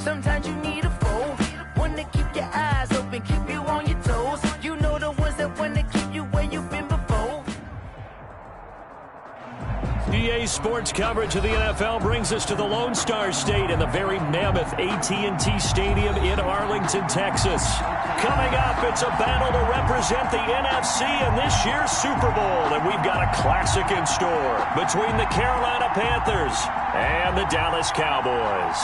Sometimes you need a foe, one to keep your eyes open, keep you on your toes. You know the ones that want to keep you where you've been before. EA Sports coverage of the NFL brings us to the Lone Star State in the very mammoth AT&T Stadium in Arlington, Texas. Coming up, it's a battle to represent the NFC in this year's Super Bowl, and we've got a classic in store between the Carolina Panthers and the Dallas Cowboys.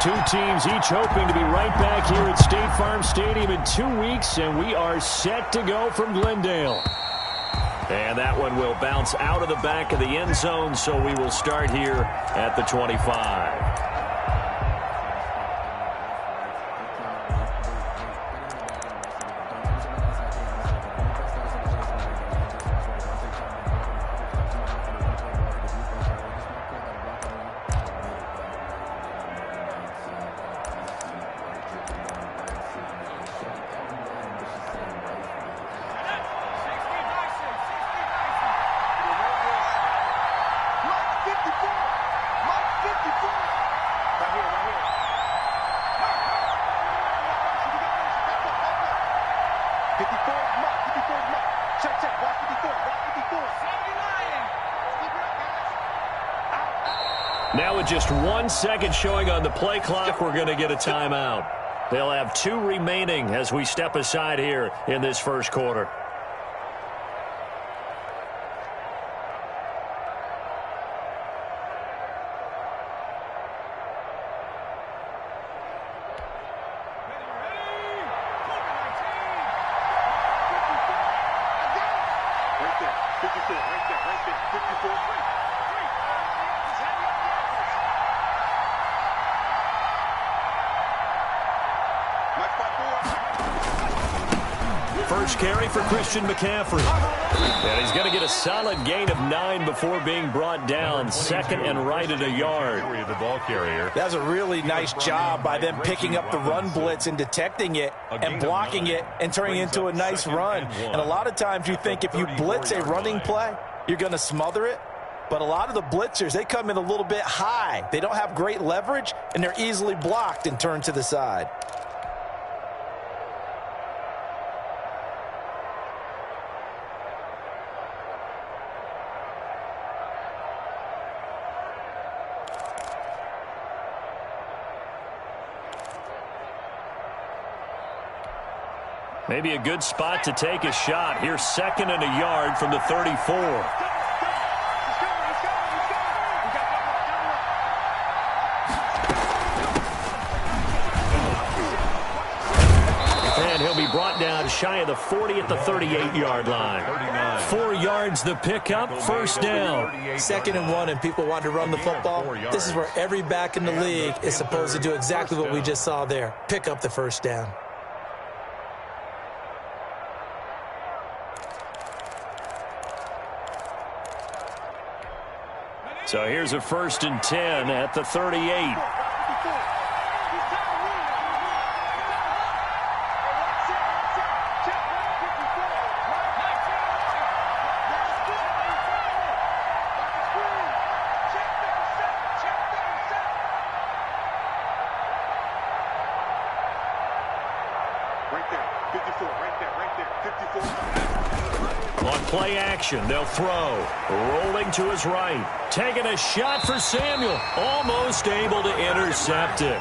Two teams each hoping to be right back here at State Farm Stadium in 2 weeks, and we are set to go from Glendale. And that one will bounce out of the back of the end zone, so we will start here at the 25. Now with just 1 second showing on the play clock, we're going to get a timeout. They'll have 2 remaining as we step aside here in this first quarter. First carry for Christian McCaffrey. And he's going to get a solid gain of 9 before being brought down. Second and right at a yard. The ball carrier. That was a really nice job by them picking up the run blitz and detecting it and blocking it and turning it into a nice run. And a lot of times you think if you blitz a running play, you're going to smother it. But a lot of the blitzers, they come in a little bit high. They don't have great leverage, and they're easily blocked and turned to the side. Maybe a good spot to take a shot. Here's second and a yard from the 34. And he'll be brought down shy of the 40 at the 38-yard line. 4 yards the pickup, first down. 2nd and 1 and people want to run the football. This is where every back in the league is supposed to do exactly what we just saw there. Pick up the first down. So here's a 1st and 10 at the 38. On play action, they'll throw. Rolling to his right. Taking a shot for Samuel. Almost able to intercept it.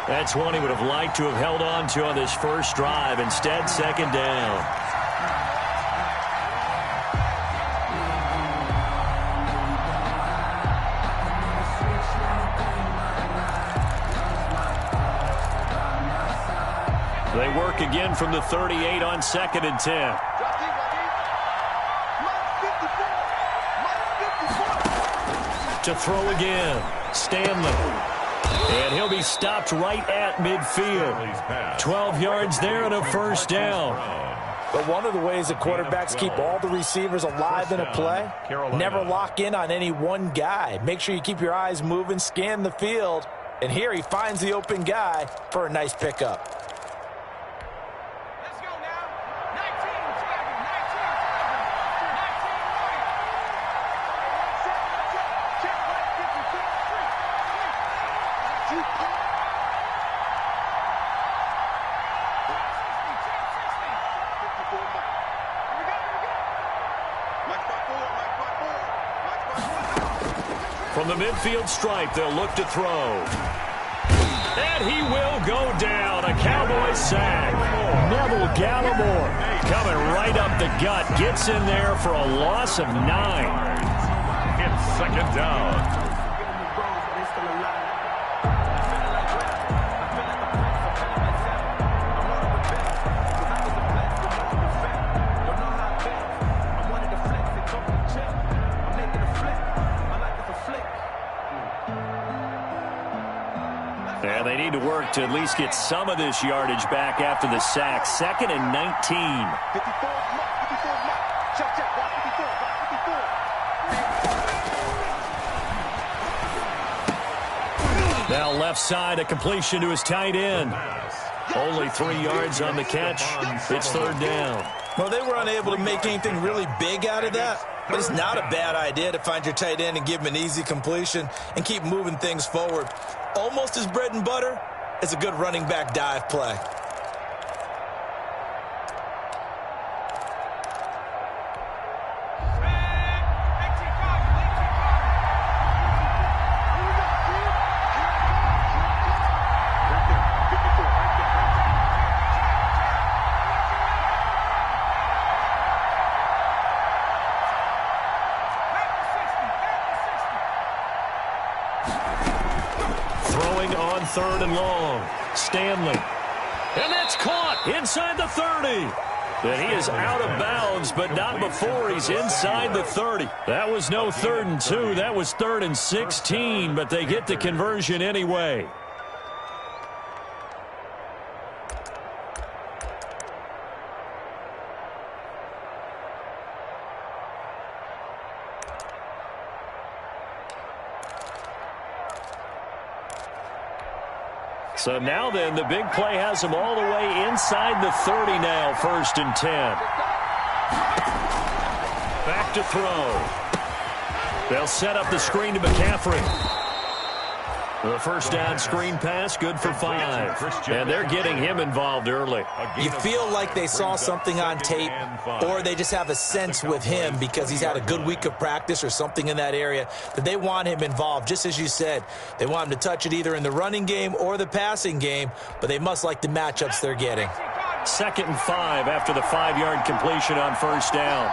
That's one he would have liked to have held on to on this first drive. Instead, second down. They work again from the 38 on 2nd and 10. To throw again, Stanley. And he'll be stopped right at midfield. 12 yards there and a first down. But one of the ways that quarterbacks keep all the receivers alive in a play, never lock in on any one guy. Make sure you keep your eyes moving, scan the field. And here he finds the open guy for a nice pickup. From the midfield stripe, they'll look to throw. And he will go down. A Cowboy sack. Neville Gallimore coming right up the gut. Gets in there for a loss of 9. It's second down. And they need to work to at least get some of this yardage back after the sack. 2nd and 19. Now left side, a completion to his tight end. Only 3 yards on the catch. It's 3rd down. Well, they were unable to make anything really big out of that. But it's not a bad idea to find your tight end and give him an easy completion and keep moving things forward. Almost as bread and butter as a good running back dive play. On 3rd and long. Stanley. And that's caught inside the 30. And he is out of bounds, but not before he's inside the 30. That was no 3rd and 2. That was 3rd and 16, but they get the conversion anyway. So now then, the big play has them all the way inside the 30 now, 1st and 10. Back to throw. They'll set up the screen to McCaffrey. The 1st down screen pass, good for 5. And they're getting him involved early. You feel like they saw something on tape, or they just have a sense with him because he's had a good week of practice or something in that area that they want him involved. Just as you said, they want him to touch it either in the running game or the passing game, but they must like the matchups they're getting. 2nd and 5 after the 5-yard completion on 1st down.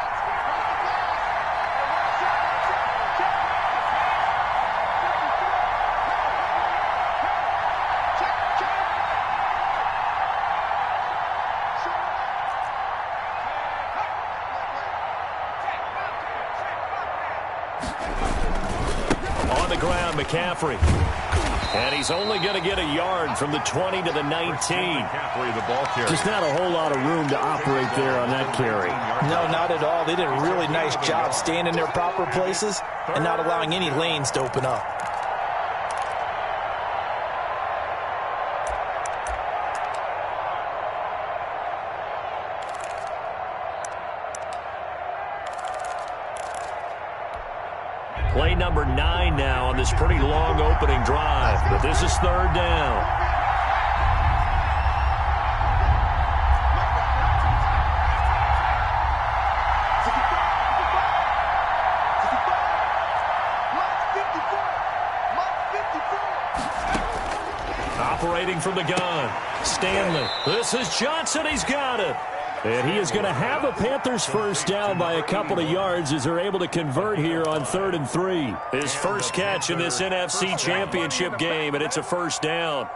McCaffrey. And he's only going to get a yard from the 20 to the 19. Just not a whole lot of room to operate there on that carry. No, not at all. They did a really nice job staying in their proper places and not allowing any lanes to open up. Play number 9 now on this pretty long opening drive, but this is 3rd down. Operating from the gun, Stanley. This is Johnson. He's got it. And he is going to have a Panthers 1st down by a couple of yards as they're able to convert here on 3rd and 3. His first catch in this NFC Championship game, and it's a 1st down.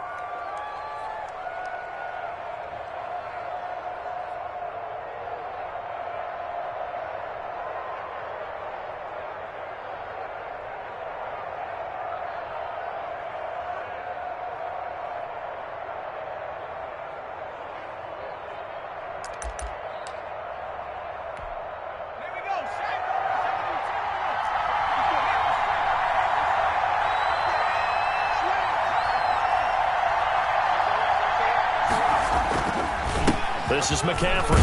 This is McCaffrey.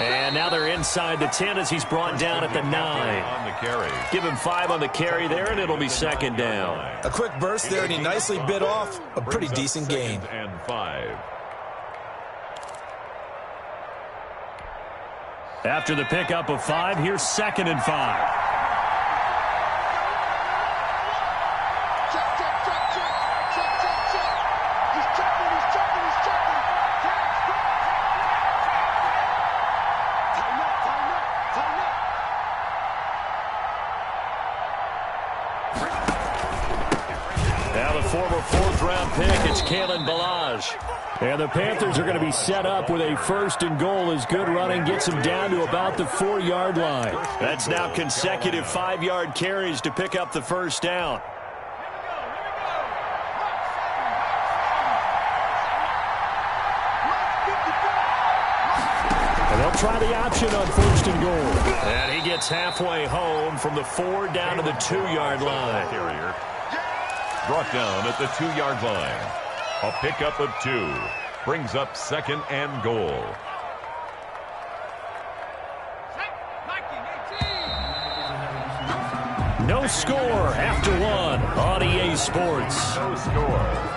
And now they're inside the 10 as he's brought down at the 9. On the carry. Give him 5 on the carry there, and it'll be second down. A quick burst there, and he nicely bit off a pretty decent gain. And 5. After the pickup of 5, here's 2nd and 5. And the Panthers are going to be set up with a 1st and goal as good running gets them down to about the 4-yard line. That's now consecutive 5-yard carries to pick up the 1st down. And they'll try the option on 1st and goal. And he gets halfway home from the 4 down to the 2-yard line. Brought down at the 2-yard line. A pickup of 2 brings up 2nd and goal. No score after 1 on EA Sports. No score.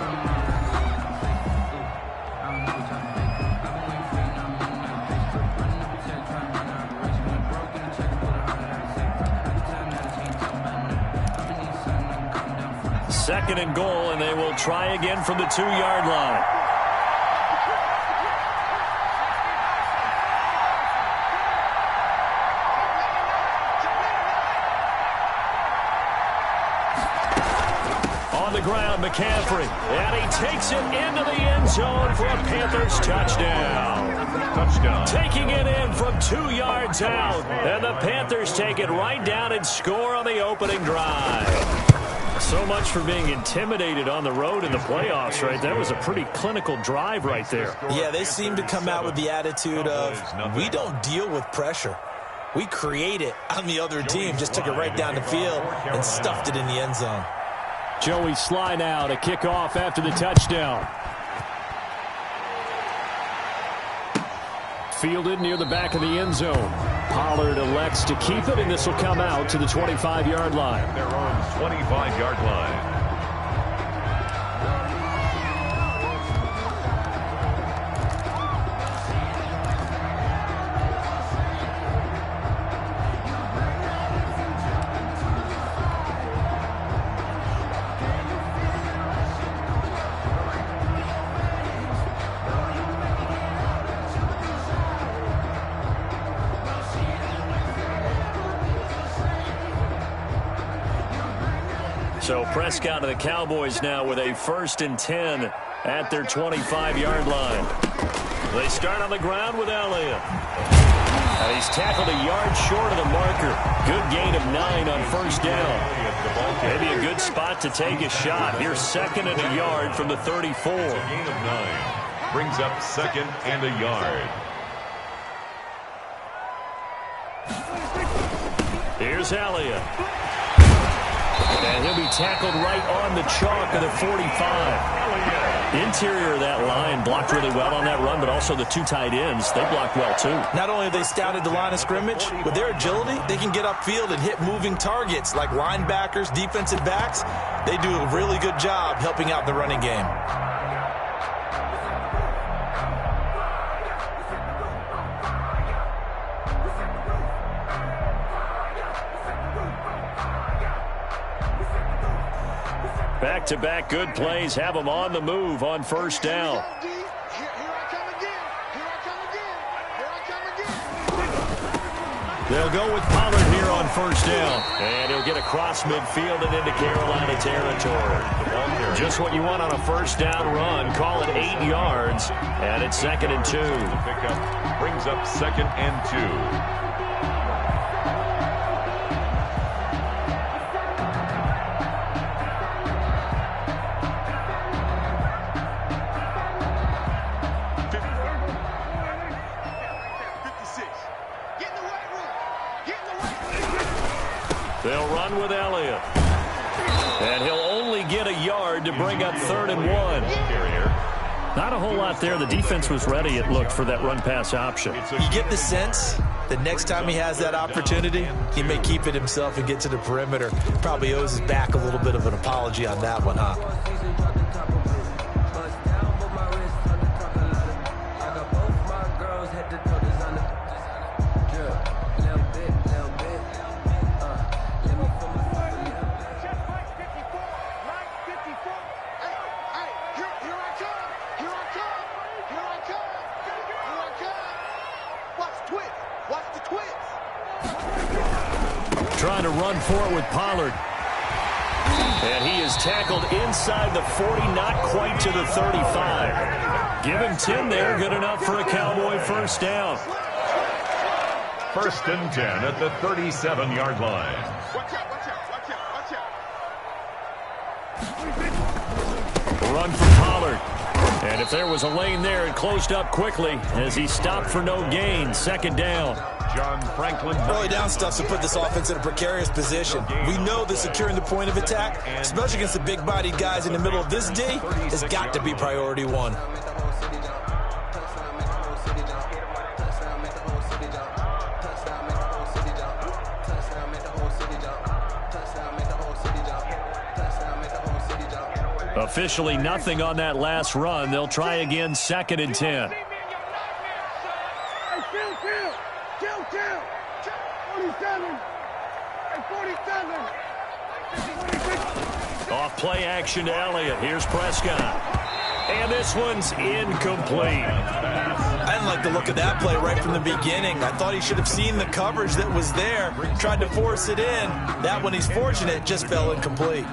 Second and goal, and they will try again from the 2-yard line. On the ground, McCaffrey, and he takes it into the end zone for a Panthers touchdown. Taking it in from 2 yards out, and the Panthers take it right down and score on the opening drive. So much for being intimidated on the road in the playoffs, right? That was a pretty clinical drive right there. Yeah, they seem to come out with the attitude of, we don't deal with pressure. We create it on the other team. Just took it right down the field and stuffed it in the end zone. Joey Sly now to kick off after the touchdown. Fielded near the back of the end zone. Pollard elects to keep it, and this will come out to the 25-yard line. Their own 25-yard line. So Prescott and the Cowboys now with a 1st and 10 at their 25-yard line. They start on the ground with Elliott. And he's tackled a yard short of the marker. Good gain of 9 on 1st down. Maybe a good spot to take a shot. Here's 2nd and a yard from the 34. A gain of 9 brings up 2nd and a yard. Here's Elliott. And he'll be tackled right on the chalk of the 45. Interior of that line blocked really well on that run, but also the 2 tight ends, they blocked well too. Not only have they scouted the line of scrimmage, with their agility, they can get upfield and hit moving targets like linebackers, defensive backs. They do a really good job helping out the running game. Back-to-back good plays have them on the move on 1st down. They'll go with Pollard here on 1st down. And he'll get across midfield and into Carolina territory. Just what you want on a 1st down run. Call it 8 yards. And it's 2nd and 2. The pickup brings up 2nd and 2. They'll run with Elliott. And he'll only get a yard to bring up 3rd and 1. Not a whole lot there. The defense was ready, it looked, for that run-pass option. You get the sense that next time he has that opportunity, he may keep it himself and get to the perimeter. Probably owes his back a little bit of an apology on that one, huh? Trying to run for it with Pollard. And he is tackled inside the 40, not quite to the 35. Give him 10 there, good enough for a Cowboy first down. First and 10 at the 37-yard line. Run for Pollard. And if there was a lane there, it closed up quickly as he stopped for no gain. Second down. John Franklin. Early down stuff to put this offense in a precarious position. We know that securing the point of attack, especially against the big-bodied guys in the middle of this D, has got to be priority one. Officially nothing on that last run. They'll try again, second and 10. Off play action to Elliott. Here's Prescott. And this one's incomplete. I didn't like the look of that play right from the beginning. I thought he should have seen the coverage that was there, tried to force it in. That one, he's fortunate, just fell incomplete.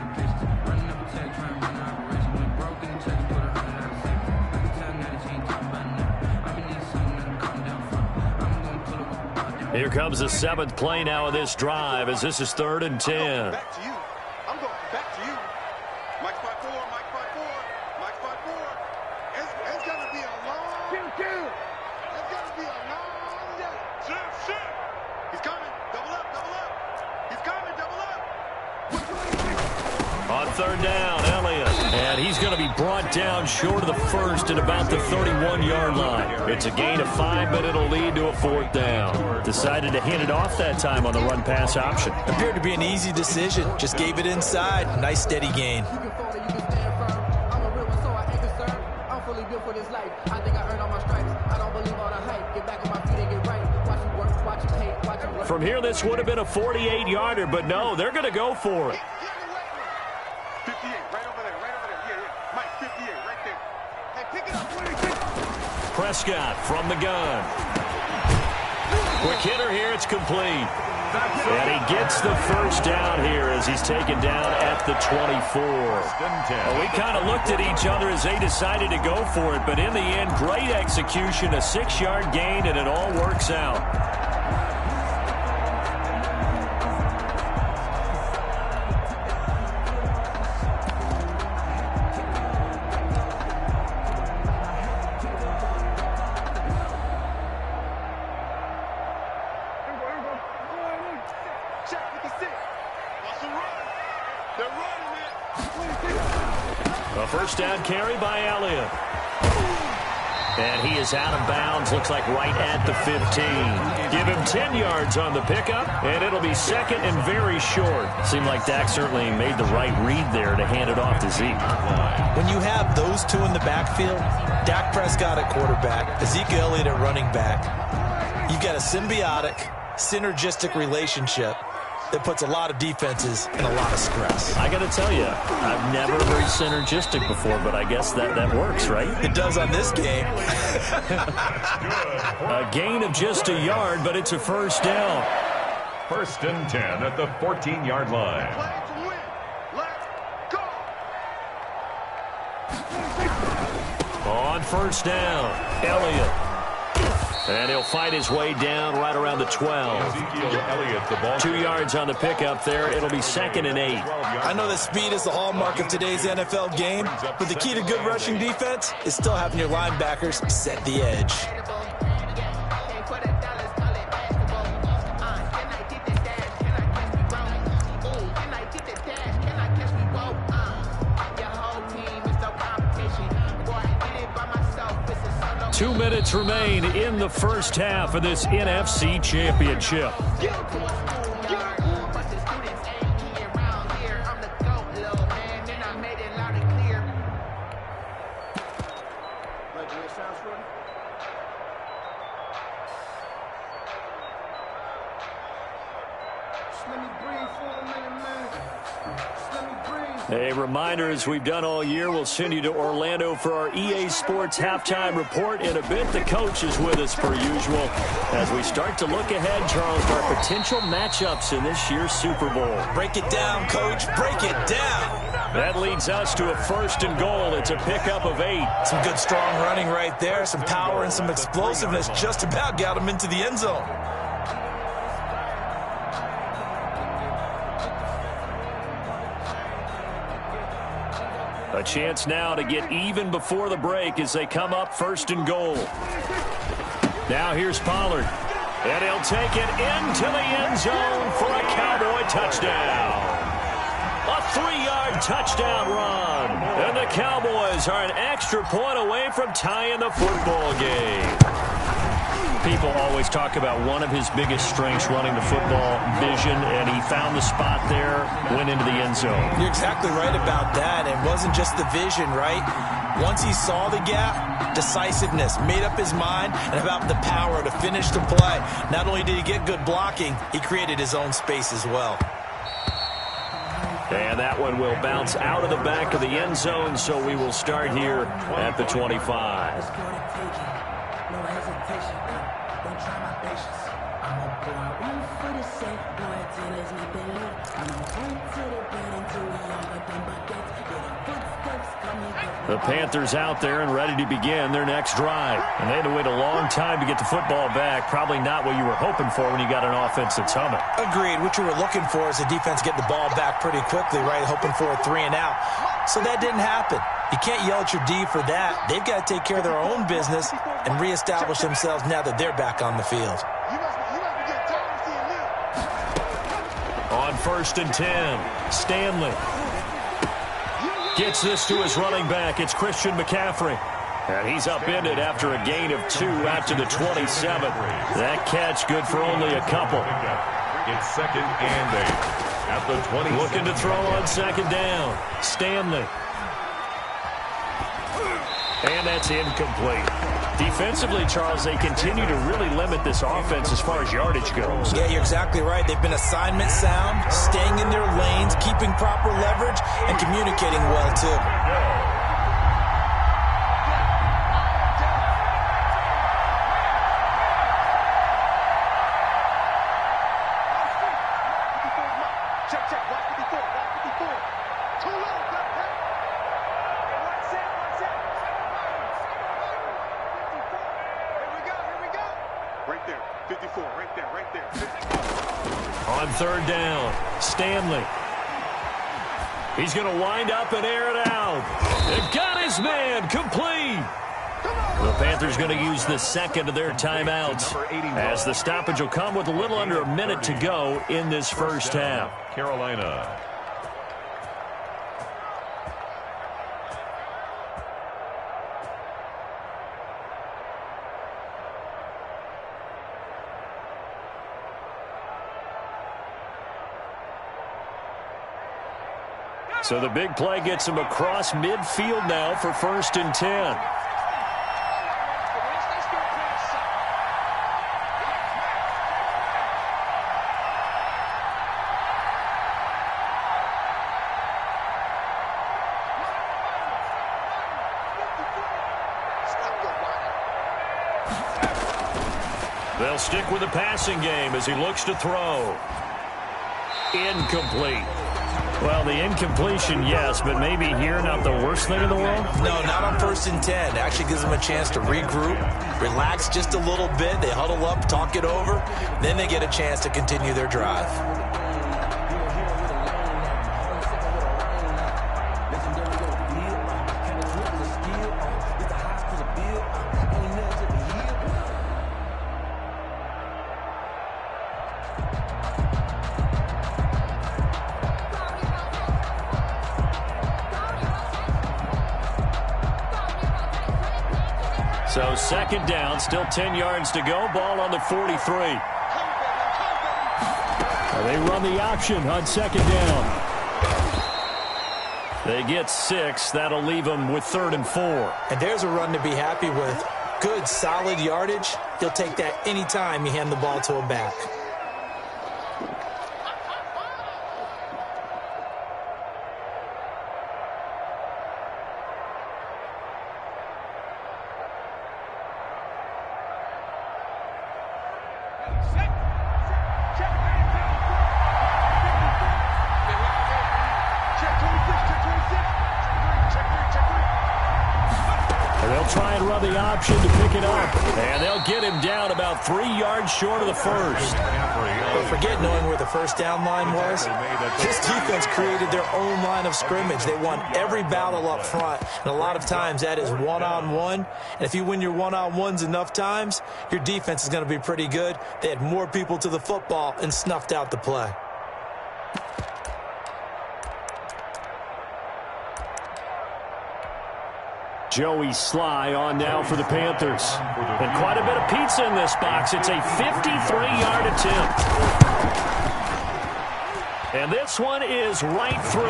Here comes the seventh play now of this drive as this is third and 10. Back to you. I'm going back to you. Mike 5-4, Mike 5-4, Mike 5-4. It's going to be a long day. It's going to be a long day. Shit. He's coming. Double up. He's coming. Double up. On third down, Elliott. And he's going to be brought down short of the first at about the 31-yard line. It's a gain of 5, but it'll lead to a fourth down. Decided to hand it off that time on the run-pass option. Appeared to be an easy decision. Just gave it inside. Nice, steady gain. From here, this would have been a 48-yarder, but no, they're going to go for it. 58, right over there. Yeah. Mike, 58, right there. Hey, pick it up. Prescott from the gun. Quick hitter here, it's complete. And he gets the first down here as he's taken down at the 24. Well, we kind of looked at each other as they decided to go for it, but in the end, great execution, a 6-yard gain, and it all works out. A first down carry by Elliott. And he is out of bounds, looks like right at the 15. Give him 10 yards on the pickup, and it'll be second and very short. Seemed like Dak certainly made the right read there to hand it off to Zeke. When you have those two in the backfield, Dak Prescott at quarterback, Ezekiel Elliott at running back, you've got a symbiotic, synergistic relationship that puts a lot of defenses in a lot of stress. I got to tell you, I've never heard synergistic before, but I guess that works, right? It does on this game. A gain of just a yard, but it's a first down. First and 10 at the 14-yard line. Play to win. Let's go. On first down, Elliott. And he'll fight his way down right around the 12. Ezekiel Elliott, the ball. 2 yards on the pickup there. It'll be second and 8. I know that speed is the hallmark of today's NFL game, but the key to good rushing defense is still having your linebackers set the edge. 2 minutes remain in the first half of this NFC Championship. A reminder, as we've done all year, we'll send you to Orlando for our EA Sports halftime report. In a bit, the coach is with us per usual as we start to look ahead, Charles, to our potential matchups in this year's Super Bowl. Break it down, Coach. Break it down. That leads us to a 1st and goal. It's a pickup of 8. Some good, strong running right there. Some power and some explosiveness just about got him into the end zone. A chance now to get even before the break as they come up 1st and goal. Now here's Pollard. And he'll take it into the end zone for a Cowboy touchdown. A 3-yard touchdown run. And the Cowboys are an extra point away from tying the football game. People always talk about one of his biggest strengths running the football, vision, and he found the spot there, went into the end zone. You're exactly right about that. It wasn't just the vision, right? Once he saw the gap, decisiveness, made up his mind, and about the power to finish the play. Not only did he get good blocking, he created his own space as well. And that one will bounce out of the back of the end zone, so we will start here at the 25. The Panthers out there and ready to begin their next drive. And they had to wait a long time to get the football back. Probably not what you were hoping for when you got an offense that's humming. Agreed. What you were looking for is the defense getting the ball back pretty quickly, right? Hoping for a 3 and out. So that didn't happen. You can't yell at your D for that. They've got to take care of their own business and reestablish themselves now that they're back on the field. On 1st and 10, Stanley gets this to his running back. It's Christian McCaffrey. And he's upended after a gain of 2 out to the 27. That catch good for only a couple. It's 2nd and 8 at the 20. Looking to throw on 2nd down. Stanley. And that's incomplete. Defensively, Charles, they continue to really limit this offense as far as yardage goes. Yeah, you're exactly right. They've been assignment sound, staying in their lanes, keeping proper leverage, and communicating well, too. On 3rd down, Stanley. He's going to wind up and air it out. They've got his man complete. The Panthers going to use the 2nd of their timeouts as the stoppage will come with a little under a minute to go in this first half. Carolina. So the big play gets him across midfield now for 1st and 10. They'll stick with the passing game as he looks to throw. Incomplete. Well, the incompletion, yes, but maybe here not the worst thing in the world? No, not on 1st and 10. It actually gives them a chance to regroup, relax just a little bit. They huddle up, talk it over. Then they get a chance to continue their drive. So second down, still 10 yards to go. Ball on the 43. They run the option on second down. They get 6. That'll leave them with 3rd and 4. And there's a run to be happy with. Good, solid yardage. He'll take that anytime you hand the ball to a back. Try and run the option to pick it up. And they'll get him down about 3 yards short of the first. But forget knowing where the first down line was. This defense created their own line of scrimmage. They won every battle up front. And a lot of times that is one-on-one. And if you win your one-on-ones enough times, your defense is going to be pretty good. They had more people to the football and snuffed out the play. Joey Sly on now for the Panthers. And quite a bit of pizza in this box. It's a 53-yard attempt. And this one is right through.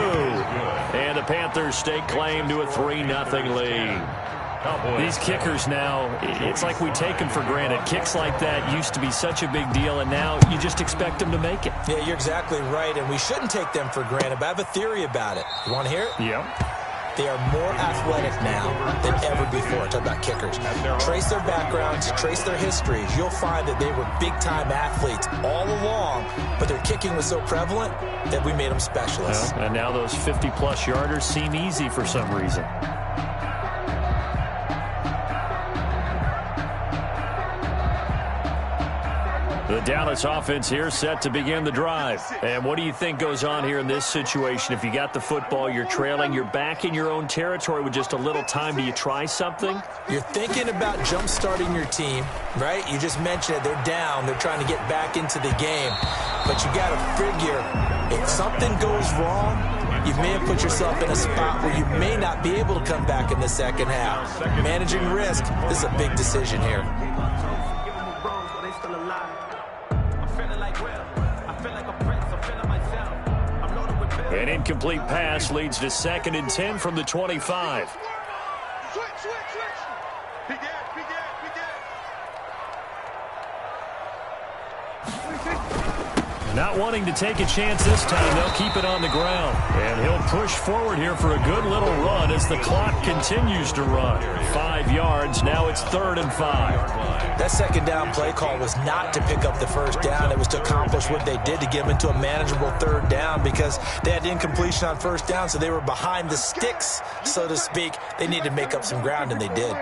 And the Panthers stake claim to a 3-0 lead. These kickers now, it's like we take them for granted. Kicks like that used to be such a big deal, and now you just expect them to make it. Yeah, you're exactly right, and we shouldn't take them for granted, but I have a theory about it. You want to hear it? Yeah. They are more athletic now than ever before. Talk about kickers. Trace their backgrounds, trace their histories. You'll find that they were big-time athletes all along, but their kicking was so prevalent that we made them specialists. Well, and now those 50-plus yarders seem easy for some reason. The Dallas offense here set to begin the drive. And what do you think goes on here in this situation? If you got the football, you're trailing, you're back in your own territory with just a little time. Do you try something? You're thinking about jump-starting your team, right? You just mentioned it. They're down. They're trying to get back into the game. But you got to figure, if something goes wrong, you may have put yourself in a spot where you may not be able to come back in the second half. Managing risk, this is a big decision here. An incomplete pass leads to 2nd and 10 from the 25. Switch. Begin. Not wanting to take a chance this time, they'll keep it on the ground. And he'll push forward here for a good little run as the clock continues to run. 5 yards, now it's 3rd and 5. That second down play call was not to pick up the first down. It was to accomplish what they did to get them into a manageable 3rd down because they had incompletion on first down, so they were behind the sticks, so to speak. They needed to make up some ground, and they did.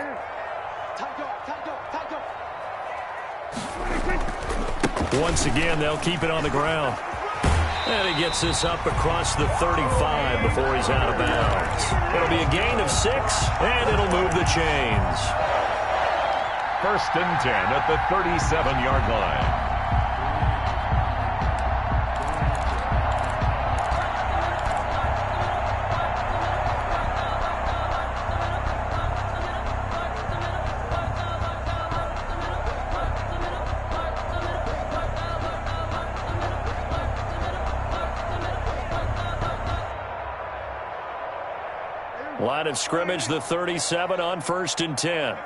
Once again, they'll keep it on the ground. And he gets this up across the 35 before he's out of bounds. It'll be a gain of 6, and it'll move the chains. 1st and 10 at the 37-yard line. Line of scrimmage, the 37 on 1st and 10.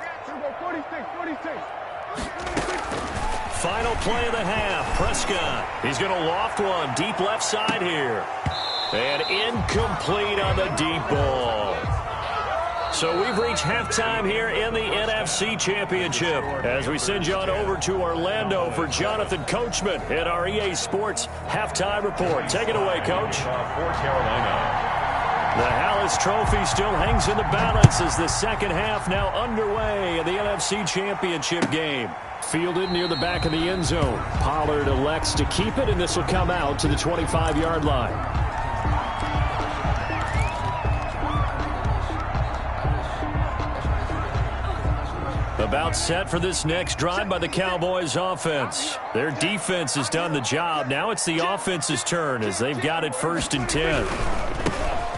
Final play of the half. Prescott. He's going to loft one deep left side here. And incomplete on the deep ball. So we've reached halftime here in the NFC Championship as we send you on over to Orlando for Jonathan Coachman at our EA Sports Halftime Report. Take it away, Coach. For Carolina. The Hallis Trophy still hangs in the balance as the second half now underway in the NFC Championship game. Fielded near the back of the end zone. Pollard elects to keep it, and this will come out to the 25-yard line. About set for this next drive by the Cowboys offense. Their defense has done the job. Now it's the offense's turn as they've got it 1st and 10.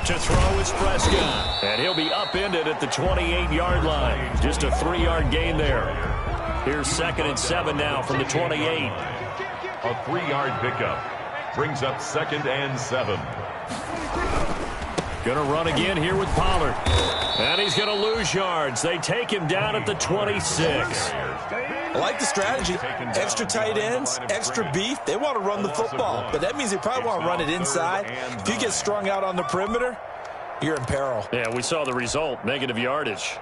To throw is Prescott. And he'll be upended at the 28-yard line. Just a 3-yard gain there. Here's 2nd and 7 now from the 28. A 3-yard pickup brings up 2nd and 7. Going to run again here with Pollard. And he's going to lose yards. They take him down at the 26. I like the strategy. Extra tight ends, extra beef. They want to run the football, but that means they probably want to run it inside. If you get strung out on the perimeter, you're in peril. Yeah, we saw the result, negative yardage.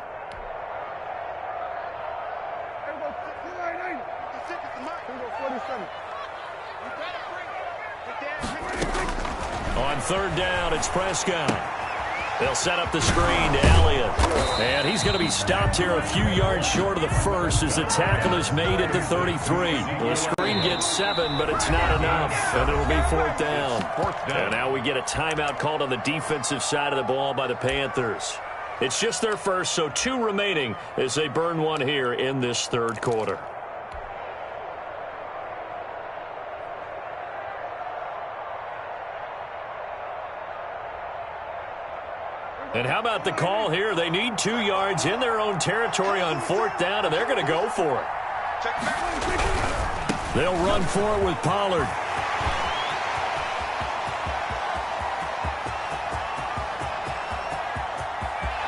On 3rd down, it's Prescott. They'll set up the screen to Elliott. And he's going to be stopped here a few yards short of the first as the tackle is made at the 33. The screen gets 7, but it's not enough. And it'll be 4th down. And now we get a timeout called on the defensive side of the ball by the Panthers. It's just their first, so 2 remaining as they burn one here in this 3rd quarter. And how about the call here? They need 2 yards in their own territory on 4th down, and they're going to go for it. They'll run for it with Pollard.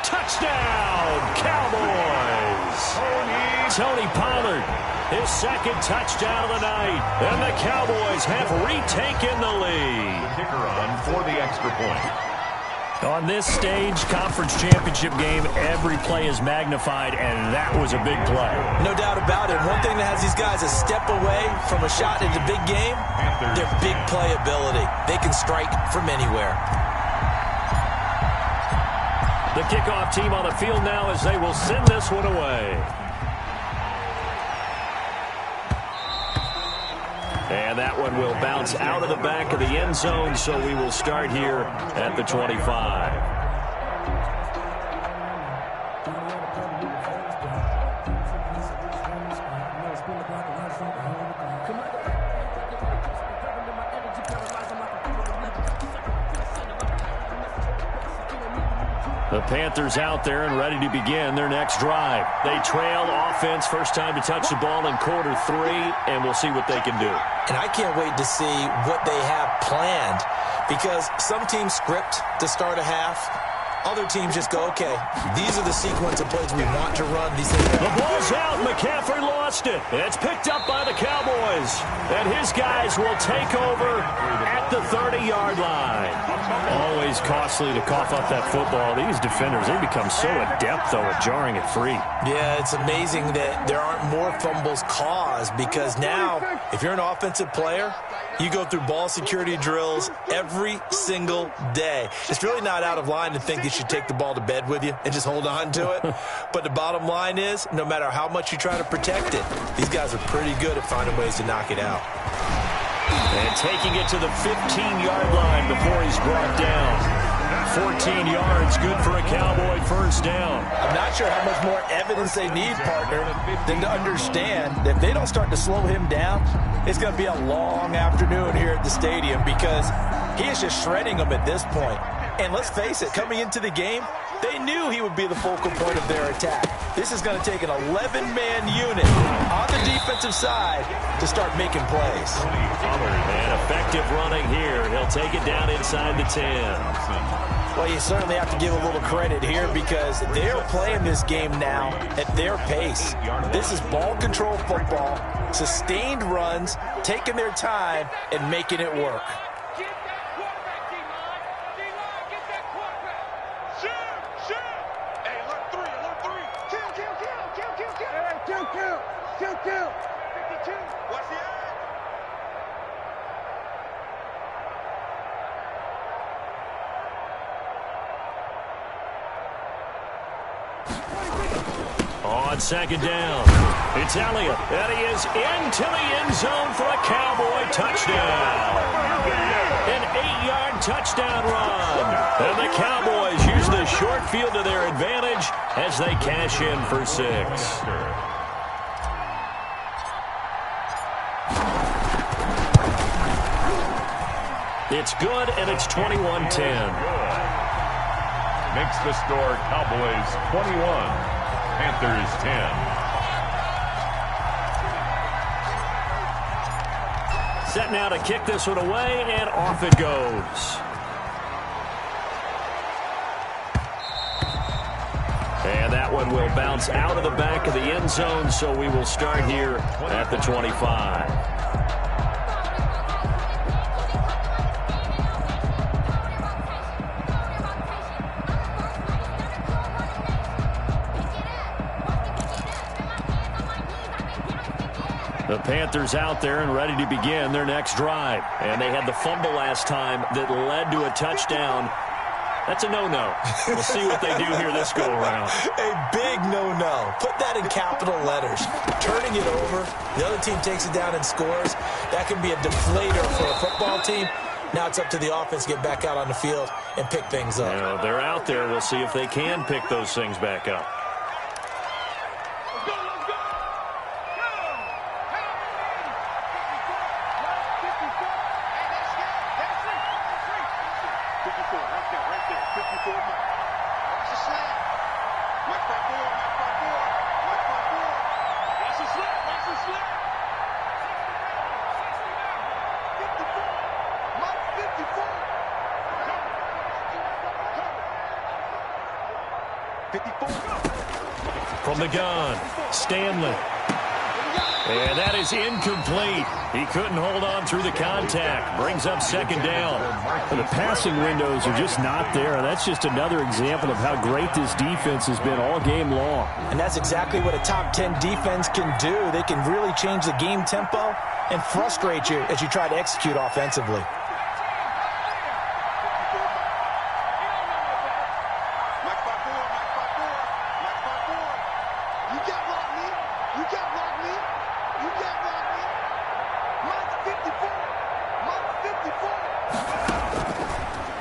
Touchdown, Cowboys! Tony Pollard, his 2nd touchdown of the night. And the Cowboys have retaken the lead. The kicker on for the extra point. On this stage, conference championship game, every play is magnified, and that was a big play. No doubt about it. One thing that has these guys a step away from a shot at the big game, their big play ability. They can strike from anywhere. The kickoff team on the field now as they will send this one away. And that one will bounce out of the back of the end zone, so we will start here at the 25. The Panthers out there and ready to begin their next drive. They trail offense, first time to touch the ball in quarter 3, and we'll see what they can do. And I can't wait to see what they have planned, because some teams script to start a half. Other teams just go, okay, these are the sequence of plays we want to run. These things. The ball's out. McCaffrey lost it. It's picked up by the Cowboys. And his guys will take over at the 30-yard line. Always costly to cough up that football. These defenders, they become so adept, though, at jarring it free. Yeah, it's amazing that there aren't more fumbles caused, because now, if you're an offensive player, you go through ball security drills every single day. It's really not out of line to think you should take the ball to bed with you and just hold on to it. But the bottom line is, no matter how much you try to protect it, these guys are pretty good at finding ways to knock it out. And taking it to the 15-yard line before he's brought down. 14 yards, good for a Cowboy first down. I'm not sure how much more evidence they need, partner, than to understand that if they don't start to slow him down, it's going to be a long afternoon here at the stadium, because he is just shredding them at this point. And let's face it, coming into the game, they knew he would be the focal point of their attack. This is going to take an 11-man unit on the defensive side to start making plays. And effective running here. He'll take it down inside the 10. Well, you certainly have to give a little credit here, because they're playing this game now at their pace. This is ball control football, sustained runs, taking their time, and making it work. On second down, it's Elliott, and he is into the end zone for a Cowboy touchdown. An 8-yard touchdown run. And the Cowboys use the short field to their advantage as they cash in for 6. It's good, and it's 21-10. makes the score Cowboys 21, Panthers 10. Set now to kick this one away, and off it goes. And that one will bounce out of the back of the end zone, so we will start here at the 25. The Panthers out there and ready to begin their next drive. And they had the fumble last time that led to a touchdown. That's a no-no. We'll see what they do here this go-around. A big no-no. Put that in capital letters. Turning it over, the other team takes it down and scores. That can be a deflator for a football team. Now it's up to the offense to get back out on the field and pick things up. You know, they're out there. We'll see if they can pick those things back up. From the gun, Stanley. And that is incomplete. He couldn't hold on through the contact. Brings up second down. The passing windows are just not there. That's just another example of how great this defense has been all game long. And that's exactly what a top 10 defense can do. They can really change the game tempo and frustrate you as you try to execute offensively.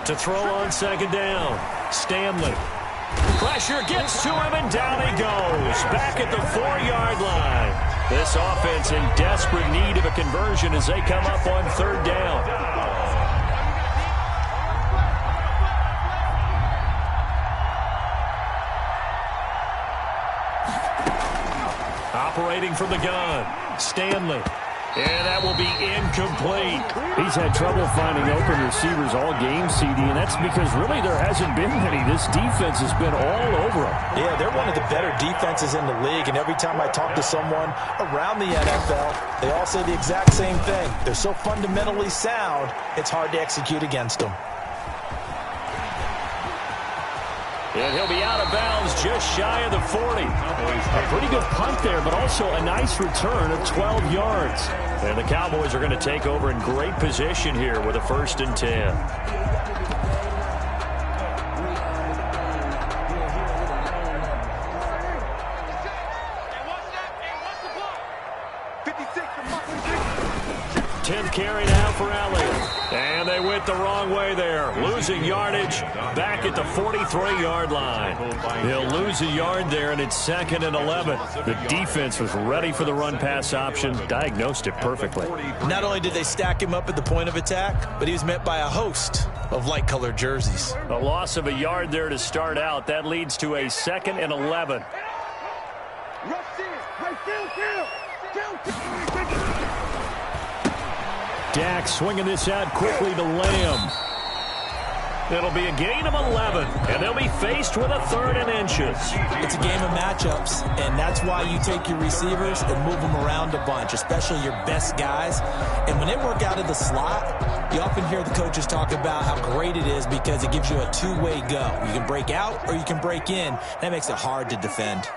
To throw on second down, Stanley. Pressure gets to him, and down he goes. Back at the 4-yard line. This offense in desperate need of a conversion as they come up on third down. Operating from the gun, Stanley. And that will be incomplete. He's had trouble finding open receivers all game, CD, and that's because really there hasn't been many. This defense has been all over them. Yeah, they're one of the better defenses in the league, and every time I talk to someone around the NFL, they all say the exact same thing. They're so fundamentally sound, it's hard to execute against them. And he'll be out of bounds just shy of the 40. A pretty good punt there, but also a nice return of 12 yards. And the Cowboys are going to take over in great position here with a 1st and 10. Carry now for Elliott. And they went the wrong way there. Losing yardage back at the 43-yard line. He'll lose a yard there, and it's 2nd and 11. The defense was ready for the run-pass option, diagnosed it perfectly. Not only did they stack him up at the point of attack, but he was met by a host of light-colored jerseys. A loss of a yard there to start out. That leads to a 2nd and 11. Dak swinging this out quickly to Lamb. It'll be a gain of 11, and they'll be faced with a 3rd and inches. It's a game of matchups, and that's why you take your receivers and move them around a bunch, especially your best guys. And when they work out of the slot, you often hear the coaches talk about how great it is because it gives you a two-way go. You can break out or you can break in. That makes it hard to defend.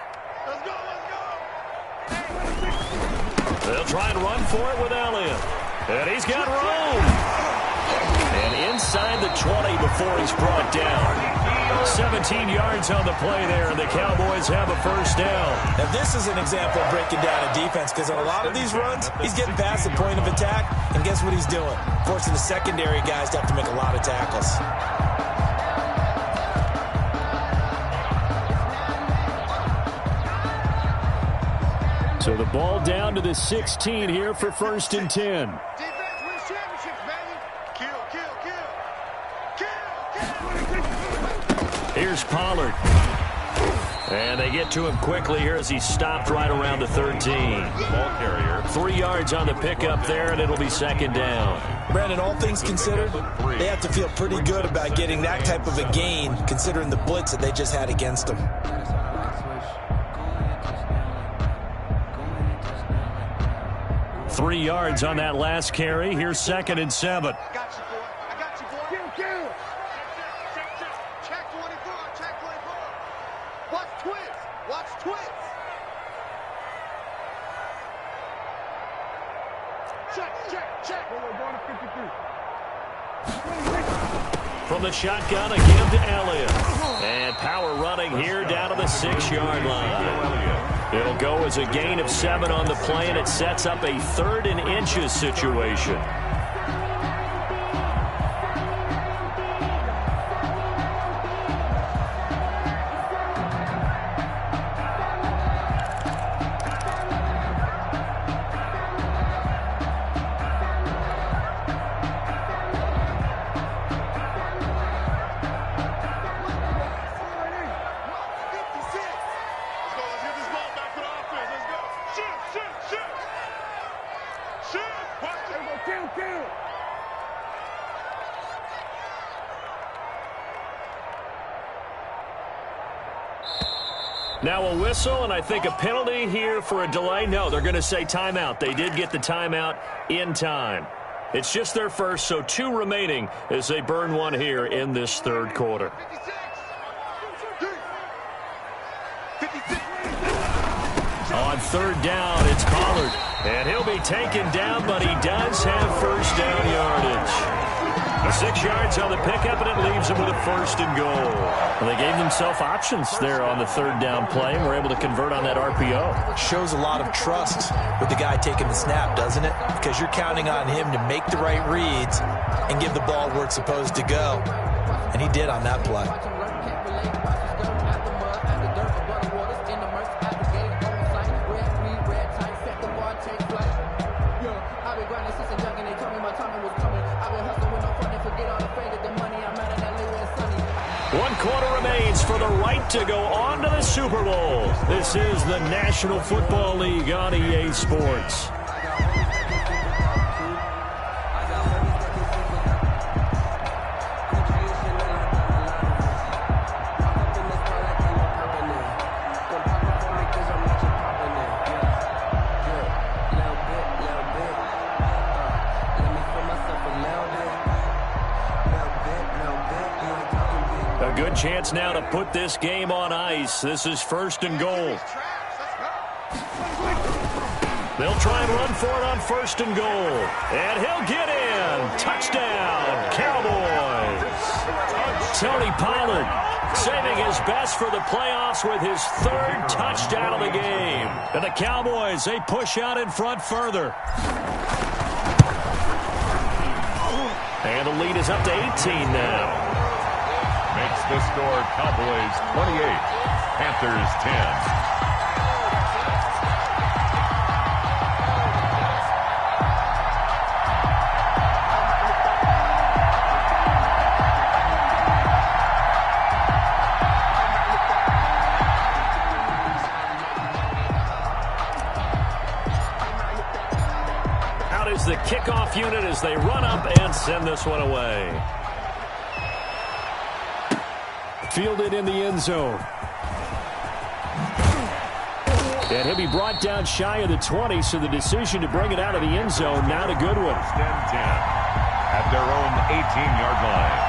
They'll try and run for it with Elliott. And he's got room. And inside the 20 before he's brought down. 17 yards on the play there, and the Cowboys have a 1st down. Now, this is an example of breaking down a defense because on a lot of these runs, he's getting past the point of attack, and guess what he's doing? Forcing the secondary guys to have to make a lot of tackles. So the ball down to the 16 here for 1st and 10. Defense wins championships, baby. Kill, kill, kill. Kill, kill. Here's Pollard. And they get to him quickly here as he stopped right around the 13. Ball carrier. 3 yards on the pickup there, and it'll be second down. Brandon, all things considered, they have to feel pretty good about getting that type of a gain, considering the blitz that they just had against them. Three yards on that last carry. Here's 2nd and 7. I got you, boy. I got you, boy. Check 24. Check 24. Watch twins. Watch twins. Check. Going to 53. From the shotgun, again to Elliott. And power running here down to the 6-yard line. It'll go as a gain of 7 on the play, and it sets up a 3rd and inches situation. Now a whistle, and I think a penalty here for a delay. No, they're going to say timeout. They did get the timeout in time. It's just their first, so 2 remaining as they burn one here in this 3rd quarter. On 3rd down, it's Pollard. And he'll be taken down, but he does have first down yardage. 6 yards on the pickup, and it leaves him with a 1st and goal. Well, they gave themselves options there on the 3rd down play, and were able to convert on that RPO. Shows a lot of trust with the guy taking the snap, doesn't it? Because you're counting on him to make the right reads and give the ball where it's supposed to go. And he did on that play. One quarter remains for the right to go on to the Super Bowl. This is the National Football League on EA Sports. Good chance now to put this game on ice. This is 1st and goal. They'll try and run for it on 1st and goal. And he'll get in. Touchdown, Cowboys. Tony Pollard saving his best for the playoffs with his 3rd touchdown of the game. And the Cowboys, they push out in front further. And the lead is up to 18 now. Makes the score Cowboys 28, Panthers 10. Out is the kickoff unit as they run up and send this one away. Fielded in the end zone. And he'll be brought down shy of the 20, so the decision to bring it out of the end zone, not a good one. 10 at their own 18-yard line.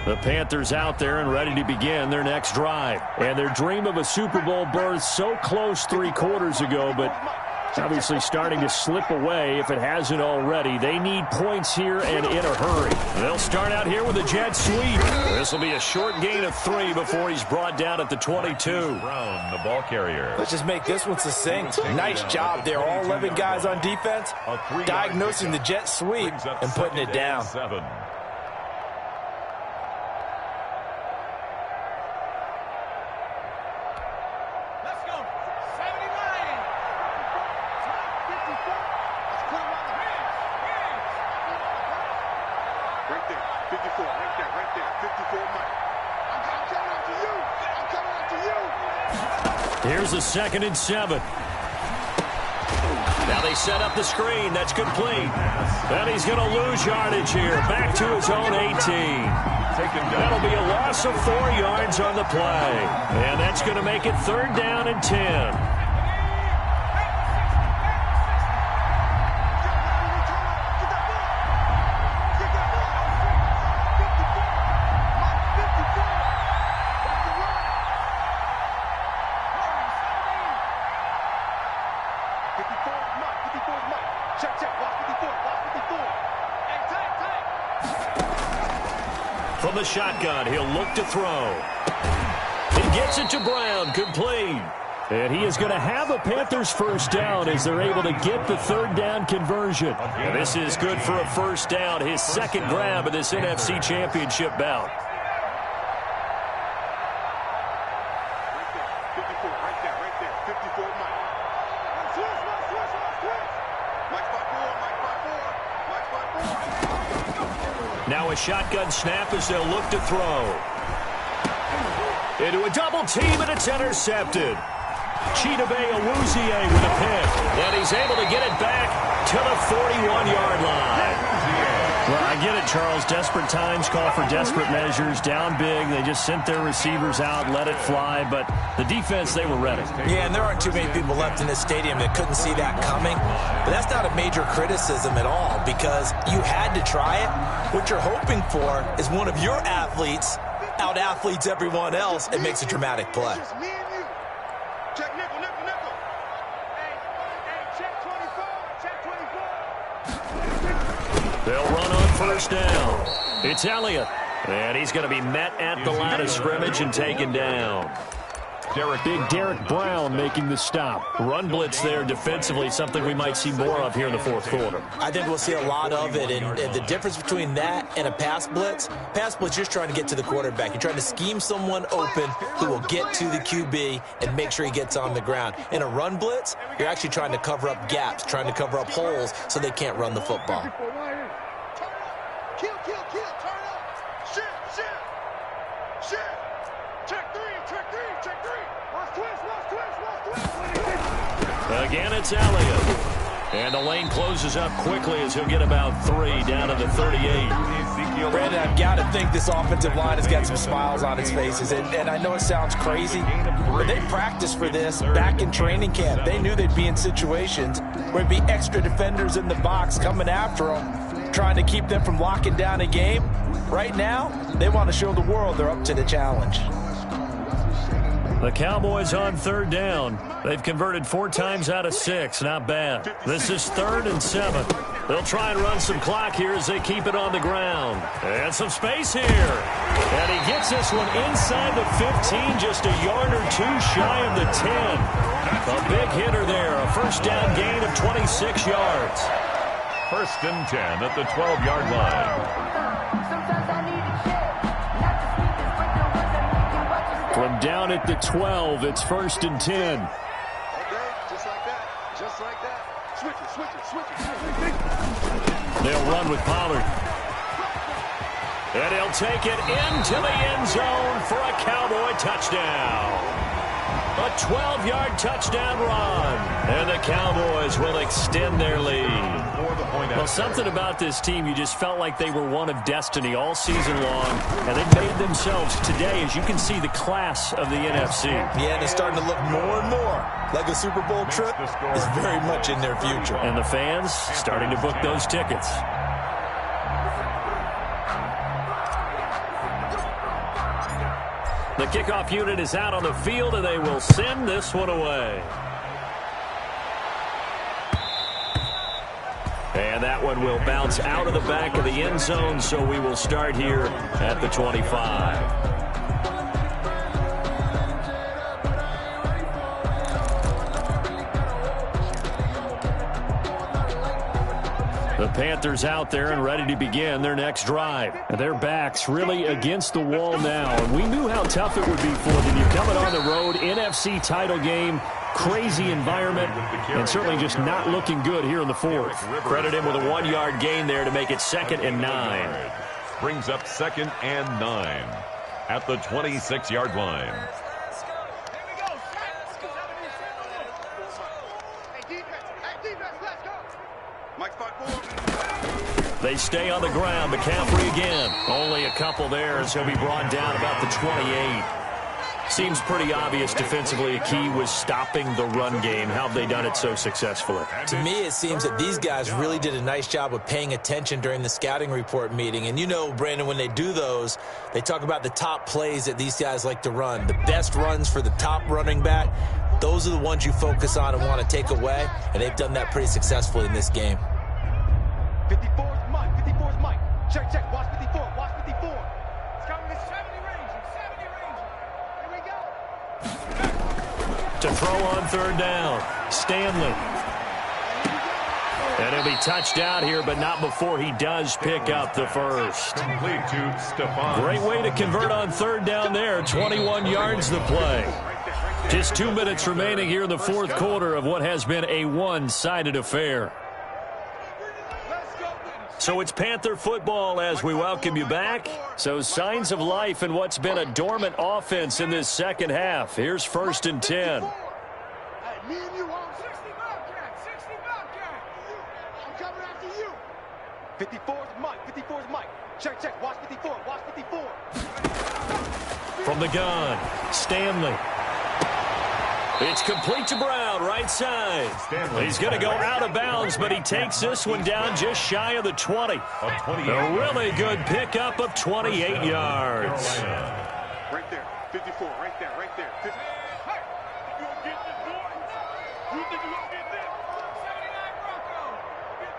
The Panthers out there and ready to begin their next drive. And their dream of a Super Bowl birth so close 3 quarters ago, but obviously starting to slip away if it hasn't already. They need points here and in a hurry. They'll start out here with a jet sweep. This will be a short gain of 3 before he's brought down at the 22. Brown, the ball carrier. Let's just make this one succinct. Nice job there. All 11 guys on defense diagnosing the jet sweep and putting it down. Here's the 2nd and 7. Now they set up the screen. That's complete. And he's going to lose yardage here. Back to his own 18. That'll be a loss of 4 yards on the play. And that's going to make it 3rd down and 10. From the shotgun, he'll look to throw. He gets it to Brown, complete. And he is going to have a Panthers first down as they're able to get the 3rd down conversion. And this is good for a first down, his 2nd grab of this NFC Championship bout. Now a shotgun snap as they'll look to throw. Into a double team, and it's intercepted. m-eazy34's with a pick. And he's able to get it back to the 41-yard line. Well, I get it, Charles. Desperate times call for desperate measures. Down big. They just sent their receivers out, let it fly. But the defense, they were ready. Yeah, and there aren't too many people left in this stadium that couldn't see that coming. But that's not a major criticism at all because you had to try it. What you're hoping for is one of your athletes out-athletes everyone else and makes a dramatic play. Check nickel, nickel, nickel. Hey, check 24, check 24. They'll run on first down. It's Elliott. And he's going to be met at the line of scrimmage and taken down. Big Derek Brown making the stop. Run blitz there defensively, something we might see more of here in the 4th quarter. I think we'll see a lot of it, and the difference between that and a pass blitz, you're just trying to get to the quarterback. You're trying to scheme someone open who will get to the QB and make sure he gets on the ground. In a run blitz, you're actually trying to cover up gaps, trying to cover up holes so they can't run the football. Kill, kill, kill, turn up. Shift, shift, shift. Check 3, check 3, check 3. Watch twist, watch twist, watch twist. Again, it's Elliott. And the lane closes up quickly as he'll get about 3 down to the 38. Brandon, I've got to think this offensive line has got some smiles on its faces. And I know it sounds crazy, but they practiced for this back in training camp. They knew they'd be in situations where there'd be extra defenders in the box coming after them, trying to keep them from locking down a game. Right now, they want to show the world they're up to the challenge. The Cowboys on 3rd down. They've converted 4 times out of 6. Not bad. This is 3rd and 7. They'll try and run some clock here as they keep it on the ground. And some space here. And he gets this one inside the 15, just a yard or 2 shy of the 10. A big hitter there. A first down gain of 26 yards. 1st and 10 at the 12-yard line. From down at the 12, it's 1st and 10. Okay, just like that, just like that. Switch it, switch it, switch it. They'll run with Pollard. And he'll take it into the end zone for a Cowboy touchdown. A 12-yard touchdown run. And the Cowboys will extend their lead. Well, something about this team, you just felt like they were one of destiny all season long. And they made themselves today, as you can see, the class of the NFC. Yeah, and it's starting to look more and more like a Super Bowl trip is very much in their future. And the fans starting to book those tickets. The kickoff unit is out on the field, and they will send this one away. And that one will bounce out of the back of the end zone, so we will start here at the 25. The Panthers out there and ready to begin their next drive. And their backs really against the wall now. And we knew how tough it would be for them. You're coming on the road, NFC title game, crazy environment, and certainly just not looking good here in the 4th. Credit him with a 1-yard gain there to make it 2nd and 9. Brings up 2nd and 9 at the 26-yard line. They stay on the ground. McCaffrey again. Only a couple there as he'll be brought down about the 28. Seems pretty obvious defensively. A key was stopping the run game. How have they done it so successfully? To me, it seems that these guys really did a nice job of paying attention during the scouting report meeting. And you know, Brandon, when they do those, they talk about the top plays that these guys like to run. The best runs for the top running back, those are the ones you focus on and want to take away. And they've done that pretty successfully in this game. 54's Mike. 54's Mike. Check, check. Watch 54. Watch 54. It's coming to 70 range. 70 range. Here we go. To throw on third down, Stanley. And he'll be touched out here, but not before he does pick up the first. Complete to Stephon. Great way to convert on third down there. 21 yards the play. Just 2 minutes remaining here in the fourth quarter of what has been a one-sided affair. So it's Panther football as we welcome you back. So signs of life in what's been a dormant offense in this second half. Here's 1st and 10. Hey, me and you on 60 Bobcat. 60 Bobcat. I'm coming after you. 54's Mike. 54's Mike. Check, check. Watch 54. Watch 54. From the gun, Stanley. It's complete to Brown, right side. He's going to go out of bounds, but he takes this one down just shy of the 20. A really good pickup of 28 yards. Right there. 54. Right there. Right there. 50. Hey, you gonna get this, boy? You think you gonna get this? 79 Bronco. Get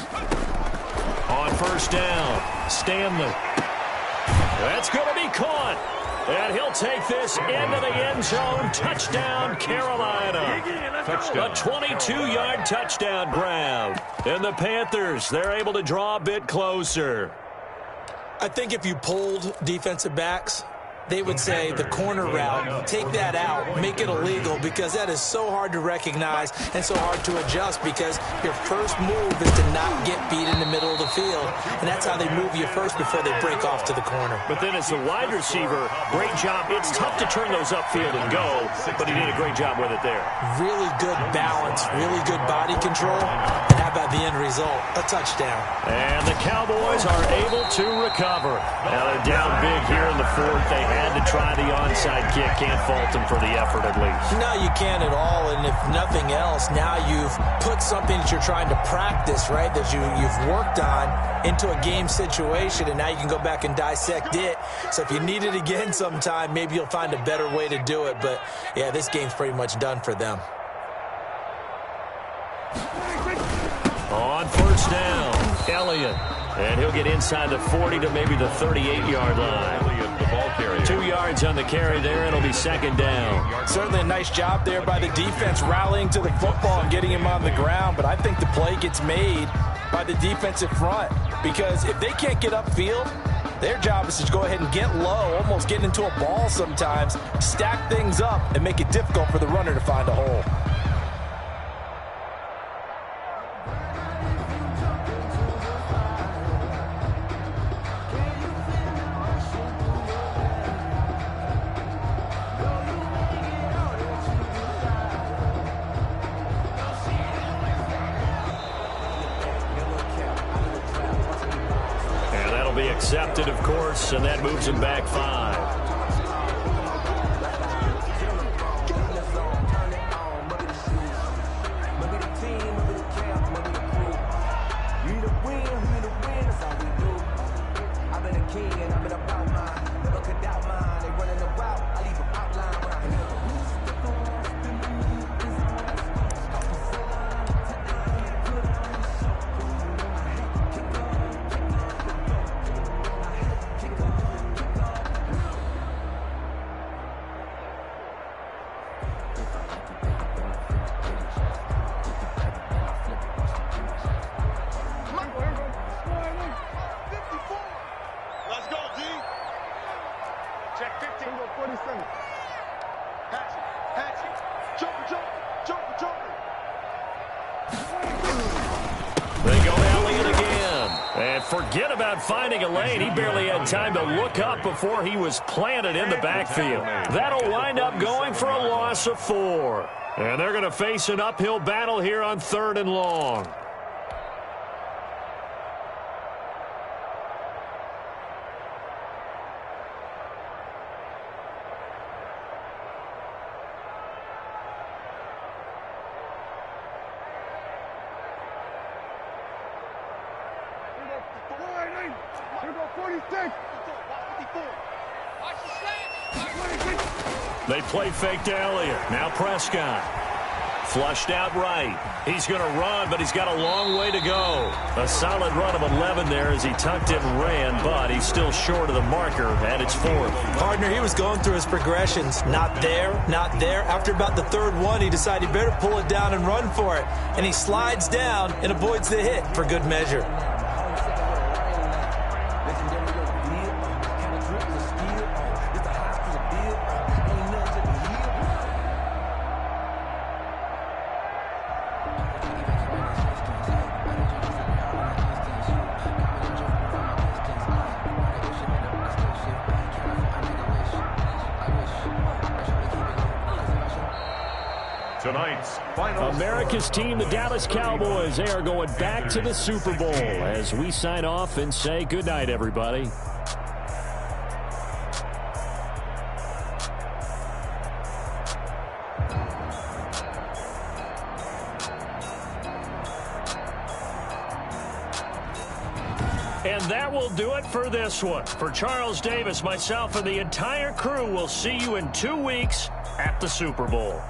this. On first down, Stanley. That's going to be caught. And he'll take this into the end zone. Touchdown, Carolina. Touchdown. A 22-yard touchdown grab. And the Panthers, they're able to draw a bit closer. I think if you polled defensive backs, they would say the corner route, take that out, make it illegal, because that is so hard to recognize and so hard to adjust, because your first move is to not get beat in the middle of the field, and that's how they move you first before they break off to the corner. But then as the wide receiver, great job. It's tough to turn those upfield and go, but he did a great job with it there. Really good balance, really good body control, and how about the end result? A touchdown. And the Cowboys are able to recover. Now they're down big here in the fourth. They had to try the onside kick. Can't fault them for the effort at least. No, you can't at all, and if nothing else, now you've put something that you're trying to practice, right, that you've worked on into a game situation, and now you can go back and dissect it. So if you need it again sometime, maybe you'll find a better way to do it. But, yeah, this game's pretty much done for them. On first down, Elliott. And he'll get inside the 40 to maybe the 38-yard line. Elliott, the ball carrier. 2 yards on the carry there, and it'll be second down. Certainly a nice job there by the defense rallying to the football and getting him on the ground. But I think the play gets made by the defensive front, because if they can't get upfield, their job is to go ahead and get low, almost get into a ball sometimes, stack things up, and make it difficult for the runner to find a hole. Accepted, of course, and that moves him back 5. Forget about finding a lane. He barely had time to look up before he was planted in the backfield. That'll wind up going for a loss of 4. And they're going to face an uphill battle here on 3rd and long. They play fake to Elliott. Now Prescott. Flushed out right. He's going to run, but he's got a long way to go. A solid run of 11 there as he tucked it and ran, but he's still short of the marker, and it's 4th. Partner, he was going through his progressions. Not there, not there. After about the 3rd one, he decided he better pull it down and run for it. And he slides down and avoids the hit for good measure. Tonight's final America's team, the Dallas Cowboys, they are going back to the Super Bowl as we sign off and say goodnight, everybody. And that will do it for this one. For Charles Davis, myself, and the entire crew, we'll see you in 2 weeks at the Super Bowl.